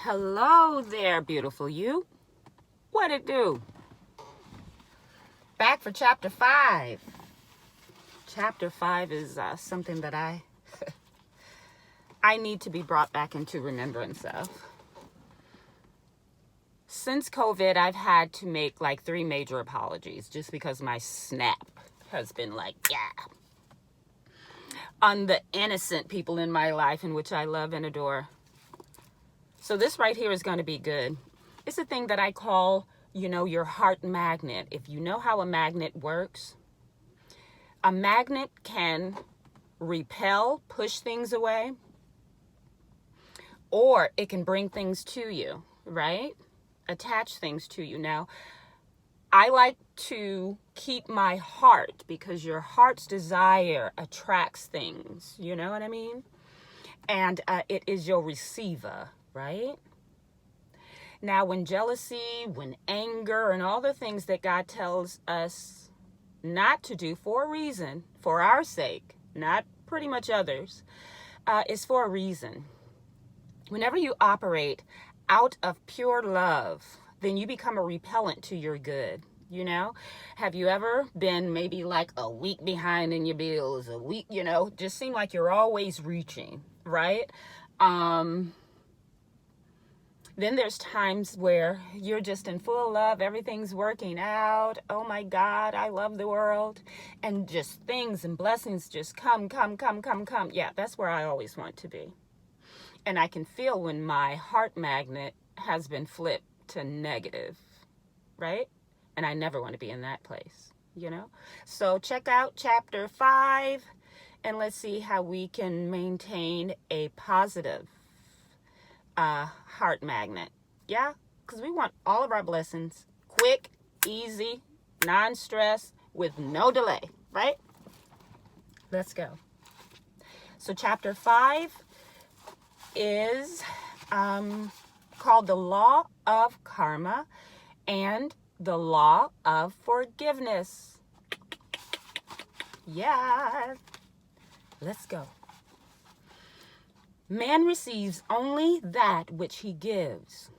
Hello there, beautiful you. What it do? Back for chapter 5. Chapter 5 is something that I need to be brought back into remembrance of. Since COVID, I've had to make like 3 major apologies just because my snap has been on the innocent people in my life in which I love and adore. So this right here is going to be good. It's a thing that I call, your heart magnet. If you know how a magnet works, a magnet can repel, push things away, or it can bring things to you, right? Attach things to you. Now, I like to keep my heart because your heart's desire attracts things. You know what I mean? And it is your receiver, right? Now, when jealousy, when anger, and all the things that God tells us not to do for a reason, for our sake, not pretty much others, is for a reason. Whenever you operate out of pure love, then you become a repellent to your good. Have you ever been maybe like a week behind in your bills, a week, just seem like you're always reaching, right? Then there's times where you're just in full love, everything's working out. Oh my God, I love the world. And just things and blessings just come. Yeah, that's where I always want to be. And I can feel when my heart magnet has been flipped to negative, right? And I never want to be in that place, So check out chapter 5 and let's see how we can maintain a positive heart magnet. Yeah, because we want all of our blessings quick, easy, non-stress, with no delay, right? Let's go. So chapter 5 is called the Law of Karma and the Law of Forgiveness. Yeah, let's go. Man receives only that which he gives.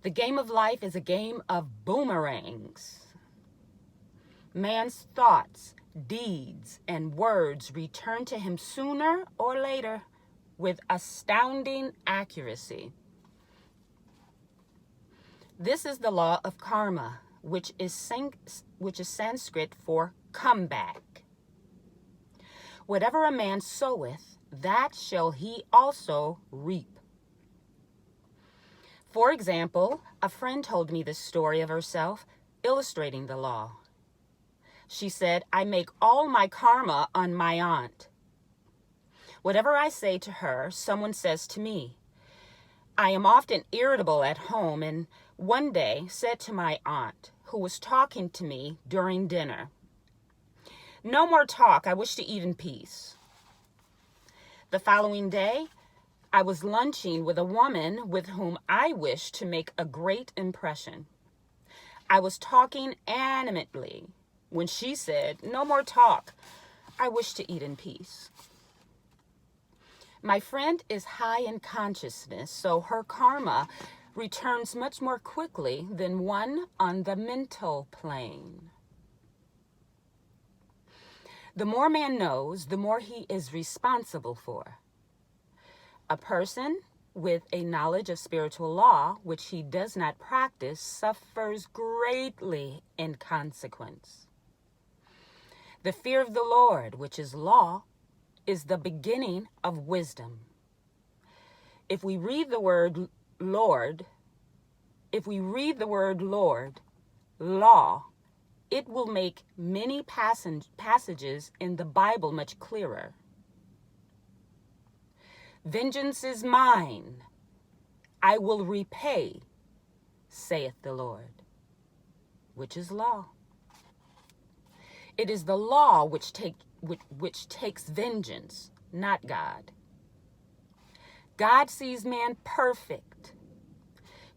The game of life is a game of boomerangs. Man's thoughts, deeds, and words return to him sooner or later with astounding accuracy. This is the law of karma, which is Sanskrit for comeback. Whatever a man soweth, that shall he also reap. For example, a friend told me this story of herself, illustrating the law. She said, I make all my karma on my aunt. Whatever I say to her, someone says to me. I am often irritable at home and one day said to my aunt, who was talking to me during dinner, no more talk, I wish to eat in peace. The following day, I was lunching with a woman with whom I wished to make a great impression. I was talking animately when she said, no more talk, I wish to eat in peace. My friend is high in consciousness, so her karma returns much more quickly than one on the mental plane. The more man knows, the more he is responsible for. A person with a knowledge of spiritual law, which he does not practice, suffers greatly in consequence. The fear of the Lord, which is law, is the beginning of wisdom. If we read the word Lord, law, it will make many passages in the Bible much clearer. Vengeance is mine, I will repay, saith the Lord, which is law. It is the law which takes vengeance, not God. God sees man perfect,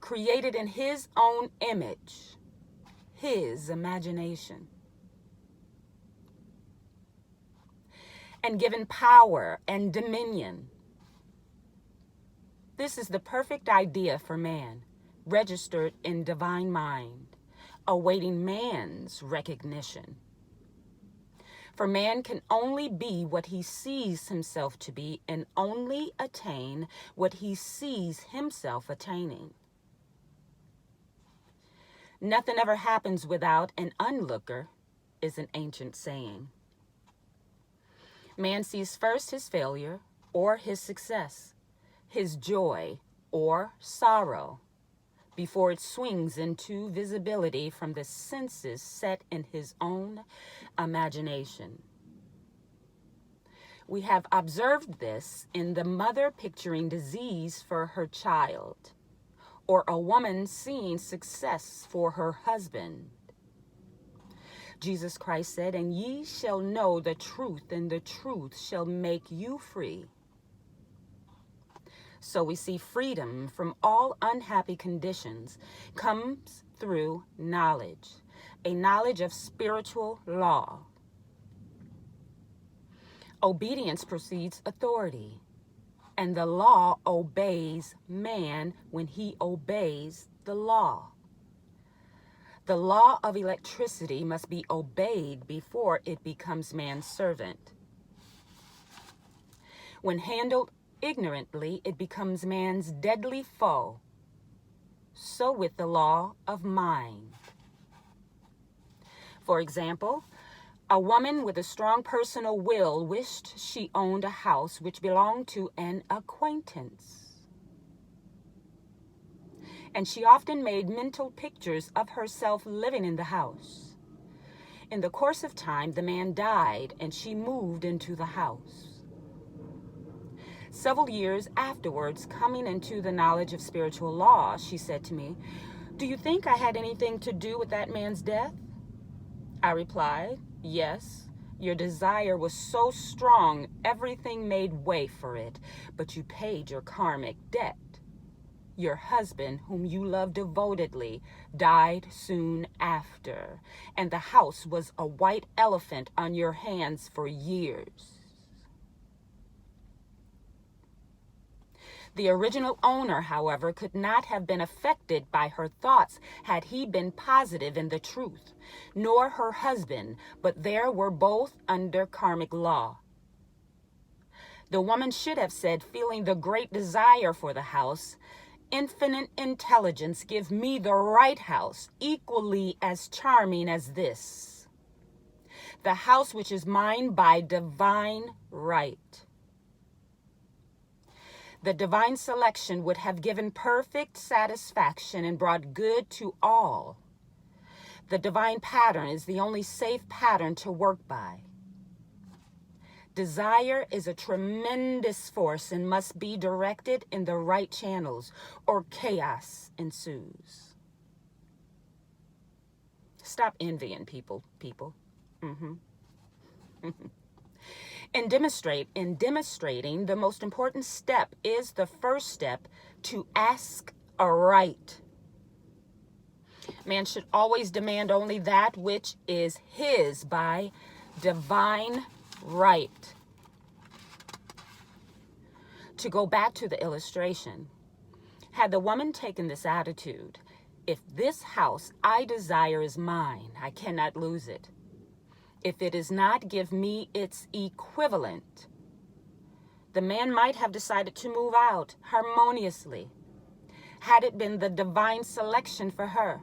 created in his own image, his imagination, and given power and dominion. This is the perfect idea for man, registered in divine mind, awaiting man's recognition. For man can only be what he sees himself to be and only attain what he sees himself attaining. Nothing ever happens without an onlooker is an ancient saying. Man sees first his failure or his success, his joy or sorrow, before it swings into visibility from the senses set in his own imagination. We have observed this in the mother picturing disease for her child, or a woman seeing success for her husband. Jesus Christ said, "And ye shall know the truth, and the truth shall make you free." So we see freedom from all unhappy conditions comes through knowledge, a knowledge of spiritual law. Obedience precedes authority, and the law obeys man when he obeys the law. The law of electricity must be obeyed before it becomes man's servant. When handled ignorantly, it becomes man's deadly foe. So with the law of mind. For example, a woman with a strong personal will wished she owned a house which belonged to an acquaintance. And she often made mental pictures of herself living in the house. In the course of time, the man died and she moved into the house. Several years afterwards, coming into the knowledge of spiritual law, she said to me, "Do you think I had anything to do with that man's death?" I replied, "Yes, your desire was so strong, everything made way for it, but you paid your karmic debt. Your husband, whom you loved devotedly, died soon after, and the house was a white elephant on your hands for years." The original owner, however, could not have been affected by her thoughts had he been positive in the truth, nor her husband, but there were both under karmic law. The woman should have said, feeling the great desire for the house, "Infinite intelligence, give me the right house, equally as charming as this. The house which is mine by divine right." The divine selection would have given perfect satisfaction and brought good to all. The divine pattern is the only safe pattern to work by. Desire is a tremendous force and must be directed in the right channels, or chaos ensues. Stop envying people. In demonstrating, the most important step is the first step, to ask aright. Man should always demand only that which is his by divine right. To go back to the illustration, had the woman taken this attitude, "If this house I desire is mine, I cannot lose it. If it is not, give me its equivalent," the man might have decided to move out harmoniously, had it been the divine selection for her.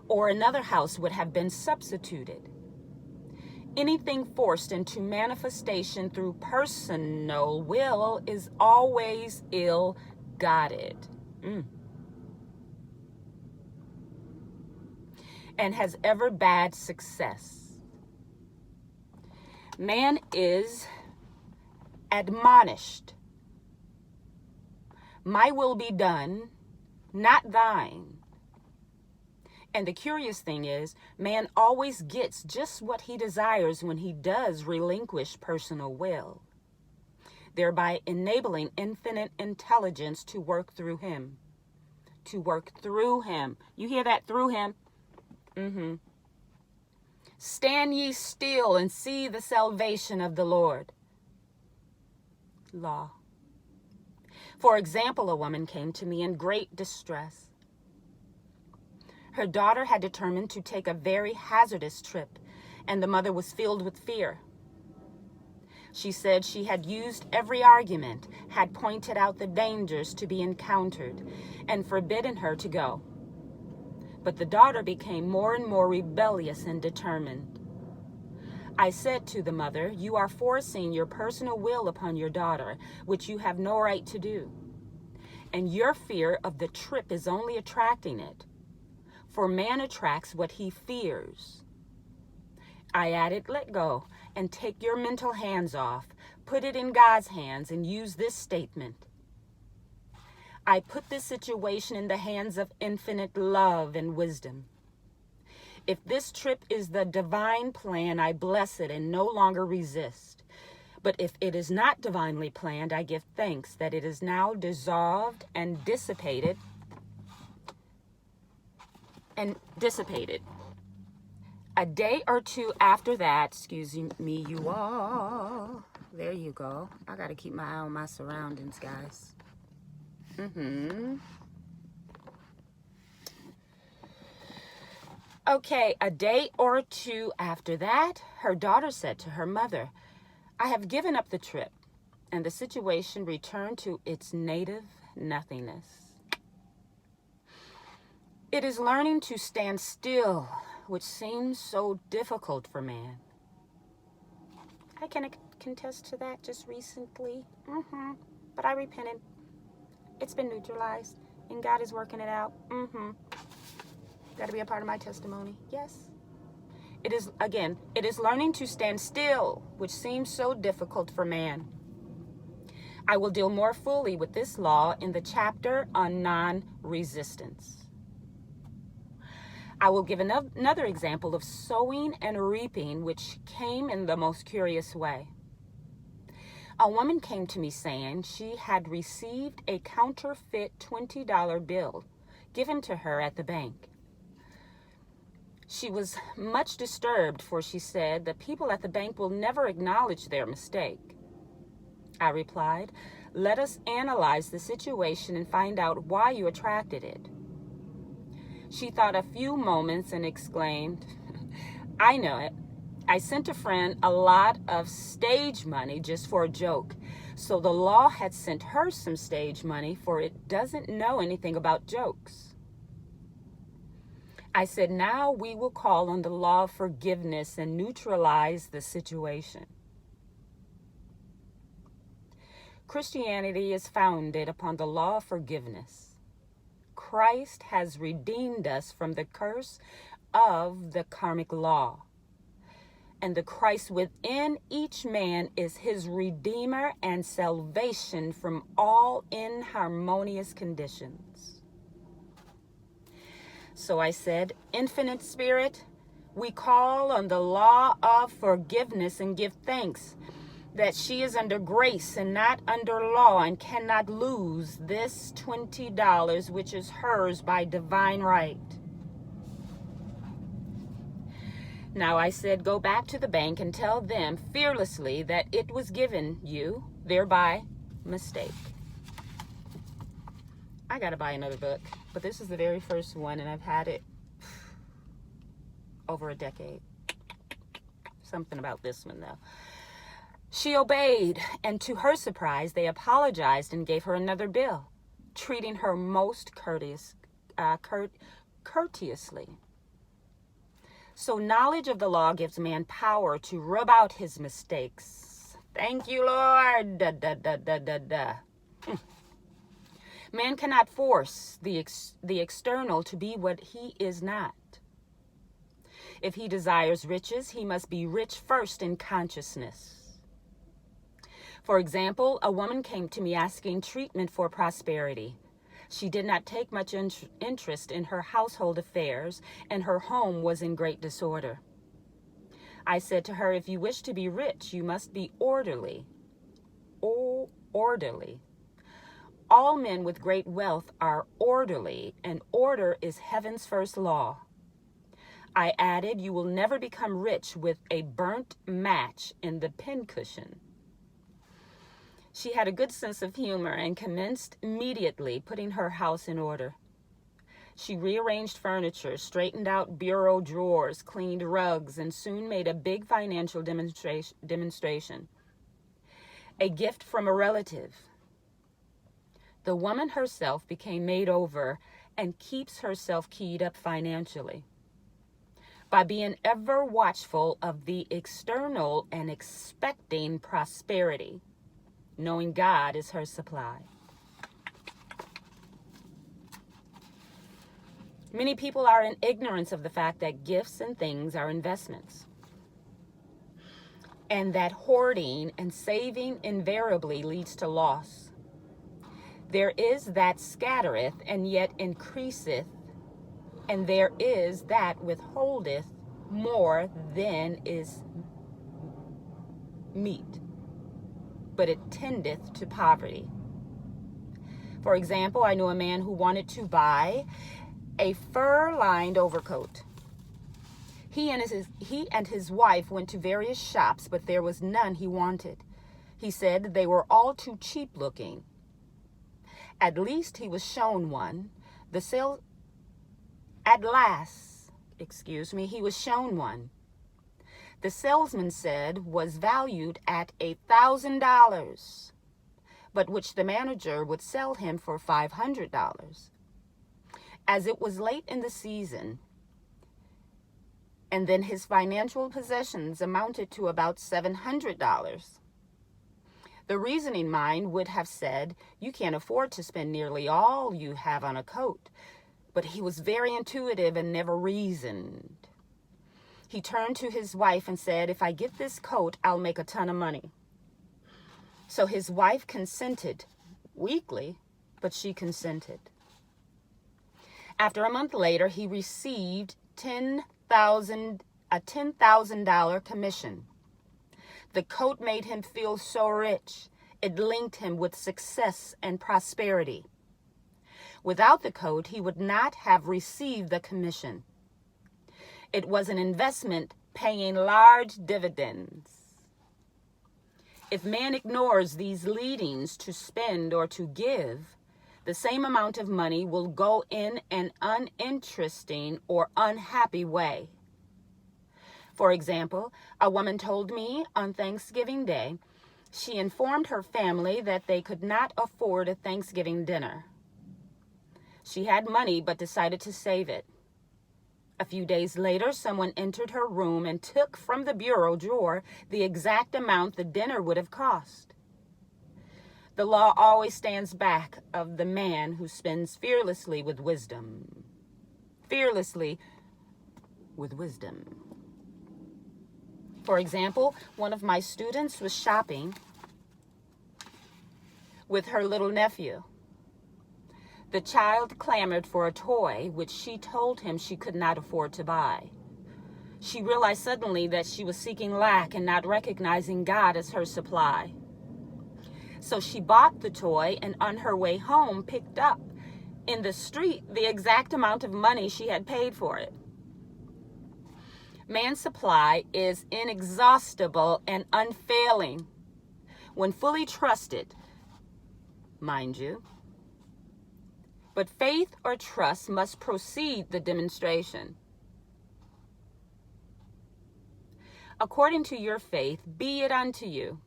Or another house would have been substituted. Anything forced into manifestation through personal will is always ill-gotten. And has ever bad success. Man is admonished, "My will be done, not thine." And the curious thing is, man always gets just what he desires when he does relinquish personal will, thereby enabling infinite intelligence to work through him. To work through him. You hear that? Through him. "Stand ye still and see the salvation of the Lord." Law. For example, a woman came to me in great distress. Her daughter had determined to take a very hazardous trip, and the mother was filled with fear. She said she had used every argument, had pointed out the dangers to be encountered, and forbidden her to go. But the daughter became more and more rebellious and determined. I said to the mother, "You are forcing your personal will upon your daughter, which you have no right to do. And your fear of the trip is only attracting it. For man attracts what he fears." I added, "Let go and take your mental hands off. Put it in God's hands and use this statement. I put this situation in the hands of infinite love and wisdom. If this trip is the divine plan, I bless it and no longer resist. But if it is not divinely planned, I give thanks that it is now dissolved and dissipated. A day or two after that, excuse me, you all. There you go. I got to keep my eye on my surroundings, guys. Okay, a day or two after that, her daughter said to her mother, "I have given up the trip," and the situation returned to its native nothingness. It is learning to stand still, which seems so difficult for man. I can contest to that just recently. But I repented. It's been neutralized, and God is working it out. Got to be a part of my testimony. Yes. It is learning to stand still, which seems so difficult for man. I will deal more fully with this law in the chapter on non-resistance. I will give another example of sowing and reaping, which came in the most curious way. A woman came to me saying she had received a counterfeit $20 bill given to her at the bank. She was much disturbed, for she said the people at the bank will never acknowledge their mistake. I replied, "Let us analyze the situation and find out why you attracted it." She thought a few moments and exclaimed, "I know it. I sent a friend a lot of stage money just for a joke. So the law had sent her some stage money, for it doesn't know anything about jokes." I said, "Now we will call on the law of forgiveness and neutralize the situation." Christianity is founded upon the law of forgiveness. Christ has redeemed us from the curse of the karmic law. And the Christ within each man is his redeemer and salvation from all inharmonious conditions. So I said, "Infinite Spirit, we call on the law of forgiveness and give thanks that she is under grace and not under law and cannot lose this $20 which is hers by divine right." Now I said, "Go back to the bank and tell them fearlessly that it was given you, thereby mistake." I got to buy another book, but this is the very first one, and I've had it over a decade. Something about this one, though. She obeyed, and to her surprise, they apologized and gave her another bill, treating her most courteously. So knowledge of the law gives man power to rub out his mistakes. Thank you, Lord. Man cannot force the external to be what he is not. If he desires riches, he must be rich first in consciousness. For example, a woman came to me asking treatment for prosperity. She did not take much interest in her household affairs, and her home was in great disorder. I said to her, "If you wish to be rich, you must be orderly." Orderly. All men with great wealth are orderly, and order is heaven's first law. I added, "You will never become rich with a burnt match in the pincushion." She had a good sense of humor and commenced immediately putting her house in order. She rearranged furniture, straightened out bureau drawers, cleaned rugs, and soon made a big financial demonstration. A gift from a relative. The woman herself became made over and keeps herself keyed up financially by being ever watchful of the external and expecting prosperity, knowing God is her supply. Many people are in ignorance of the fact that gifts and things are investments, and that hoarding and saving invariably leads to loss. There is that scattereth and yet increaseth, and there is that withholdeth more than is meet, but it tendeth to poverty. For example, I knew a man who wanted to buy a fur-lined overcoat. He and his wife went to various shops, but there was none he wanted. He said they were all too cheap looking. At least he was shown one. He was shown one. The salesman said was valued at $1,000, but which the manager would sell him for $500. As it was late in the season, and then his financial possessions amounted to about $700. The reasoning mind would have said, you can't afford to spend nearly all you have on a coat. But he was very intuitive and never reasoned. He turned to his wife and said, if I get this coat, I'll make a ton of money. So his wife consented, weakly, but she consented. After a month later, he received a $10,000 commission. The coat made him feel so rich. It linked him with success and prosperity. Without the coat, he would not have received the commission. It was an investment paying large dividends. If man ignores these leadings to spend or to give, the same amount of money will go in an uninteresting or unhappy way. For example, a woman told me on Thanksgiving Day, she informed her family that they could not afford a Thanksgiving dinner. She had money but decided to save it. A few days later, someone entered her room and took from the bureau drawer the exact amount the dinner would have cost. The law always stands back of the man who spends fearlessly with wisdom. Fearlessly with wisdom. For example, one of my students was shopping with her little nephew. The child clamored for a toy, which she told him she could not afford to buy. She realized suddenly that she was seeking lack and not recognizing God as her supply. So she bought the toy and on her way home picked up in the street the exact amount of money she had paid for it. Man's supply is inexhaustible and unfailing when fully trusted, mind you. But faith or trust must precede the demonstration. According to your faith, be it unto you.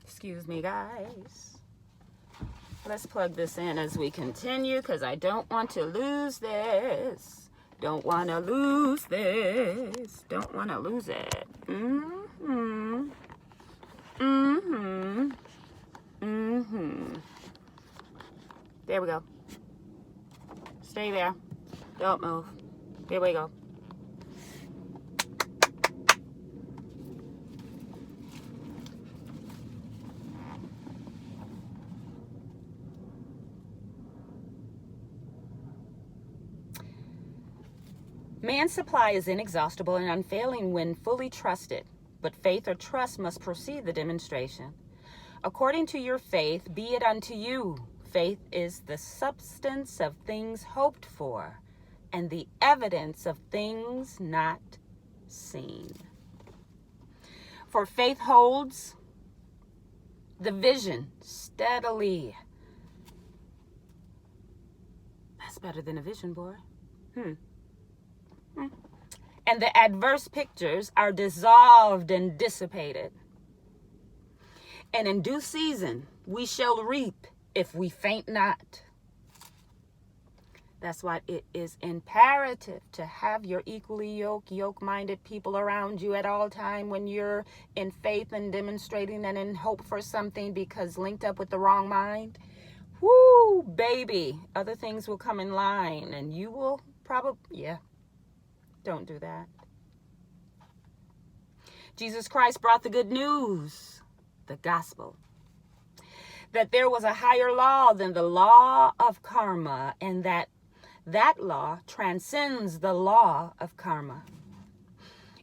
Excuse me, guys. Let's plug this in as we continue because I don't want to lose this. Don't want to lose this. Don't want to lose it. There we go. Stay there. Don't move. Here we go. Man's supply is inexhaustible and unfailing when fully trusted, but faith or trust must precede the demonstration. According to your faith, be it unto you. Faith is the substance of things hoped for and the evidence of things not seen. For faith holds the vision steadily. That's better than a vision, boy. And the adverse pictures are dissolved and dissipated. And in due season we shall reap if we faint not. That's why it is imperative to have your equally yoke-minded people around you at all time when you're in faith and demonstrating and in hope for something, because linked up with the wrong mind, whoo, baby, other things will come in line and you will probably, don't do that. Jesus Christ brought the good news, the gospel, that there was a higher law than the law of karma, and that law transcends the law of karma.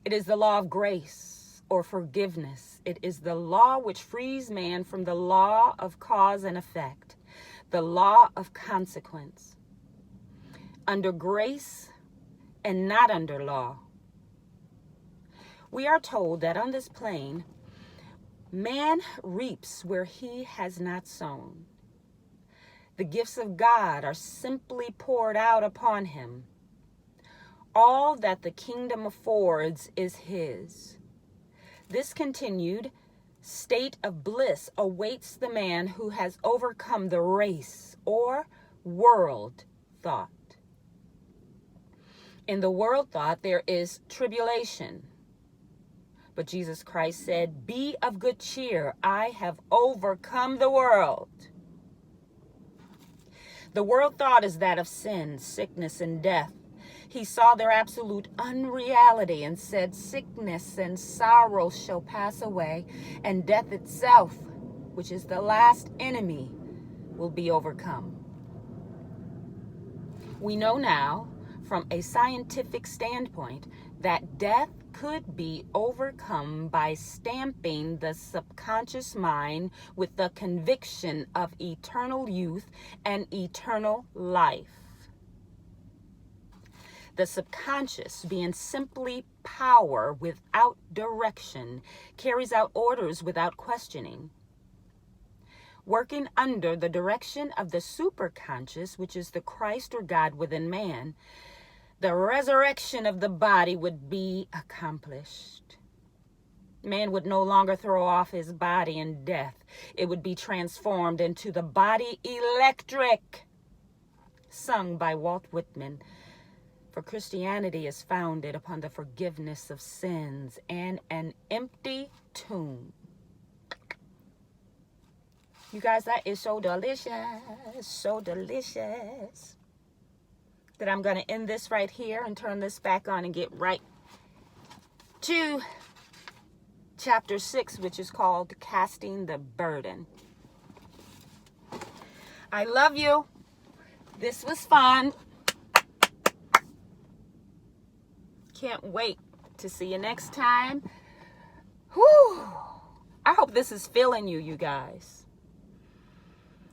It is the law of grace or forgiveness. It is the law which frees man from the law of cause and effect, the law of consequence. Under grace and not under law. We are told that on this plane, man reaps where he has not sown. The gifts of God are simply poured out upon him. All that the kingdom affords is his. This continued state of bliss awaits the man who has overcome the race or world thought. In the world thought, there is tribulation. But Jesus Christ said, "Be of good cheer. I have overcome the world." The world thought is that of sin, sickness, and death. He saw their absolute unreality and said, "Sickness and sorrow shall pass away, and death itself, which is the last enemy, will be overcome." We know now, from a scientific standpoint, that death could be overcome by stamping the subconscious mind with the conviction of eternal youth and eternal life. The subconscious, being simply power without direction, carries out orders without questioning. Working under the direction of the superconscious, which is the Christ or God within man, the resurrection of the body would be accomplished. Man would no longer throw off his body in death. It would be transformed into the body electric, sung by Walt Whitman. For Christianity is founded upon the forgiveness of sins and an empty tomb. You guys, that is so delicious, that I'm going to end this right here and turn this back on and get right to chapter 6, which is called Casting the Burden. I love you. This was fun. Can't wait to see you next time. Whew. I hope this is filling you guys.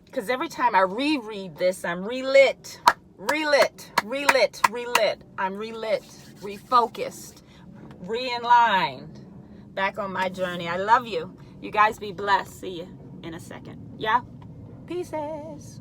Because every time I reread this, I'm relit. I'm relit, refocused, re-enlined, back on my journey. I love you. You guys be blessed. See you in a second. Yeah? Pieces.